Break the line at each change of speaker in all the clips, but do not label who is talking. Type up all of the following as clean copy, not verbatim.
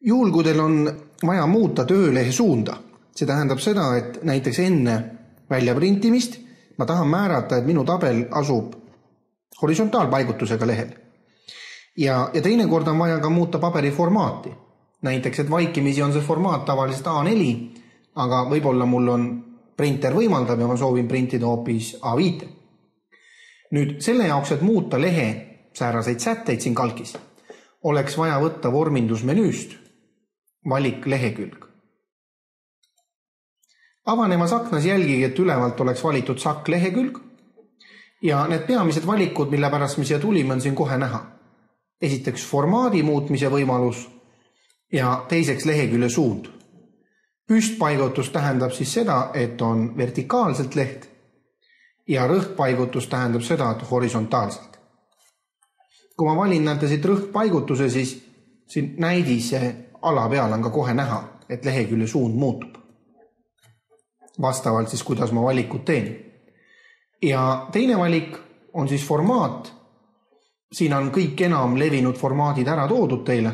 Juhul, kui teil on vaja muuta töölehe suunda, see tähendab seda, et näiteks enne väljaprintimist ma tahan määrata, et minu tabel asub horisontaalpaigutusega lehel. Ja teinekord on vaja ka muuta paberi formaati. Näiteks, et vaikimisi on see formaat tavaliselt A4, aga võib-olla mul on printer võimaldab ja ma soovin printida hoopis A5. Nüüd selle jaoks, et muuta lehe sääraseid sätteid siin kalkis, oleks vaja võtta vormindusmenüüst valik lehekülg. Avanevas aknas jälgige, et ülevalt oleks valitud sakk lehekülg ja need peamised valikud, mille pärast me siia tulime, on siin kohe näha. Esiteks formaadi muutmise võimalus ja teiseks lehekülje suund. Püstpaigutus tähendab siis seda, et on vertikaalselt leht ja rõhkpaigutus tähendab seda, et horisontaalselt. Kui ma valin näete siit rõhkpaigutuse, siis siin näidise ala peal on ka kohe näha, et lehekülje suund muutub. Vastavalt siis, kuidas ma valikut teen. Ja teine valik on siis formaat. Siin on kõik enam levinud formaadid ära toodud teile.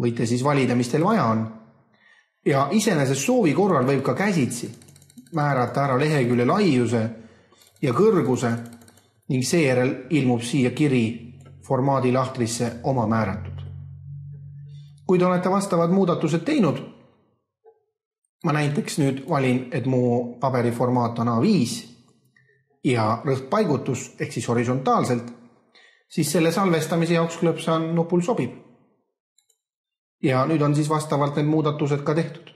Võite siis valida, mis teil vaja on. Ja iseenesest soovi korral võib ka käsitsi määrata ära lehekülje laiuse ja kõrguse ning seejärel ilmub siia kiri formaadi lahtrisse oma määratud. Kui te olete vastavad muudatused teinud, ma näiteks nüüd valin, et mu paberi formaat on A5 ja rõhkpaigutus ehk siis horisontaalselt, siis selle salvestamise jaoks klõpsan nupul sobib. Ja nüüd on siis vastavalt need muudatused ka tehtud.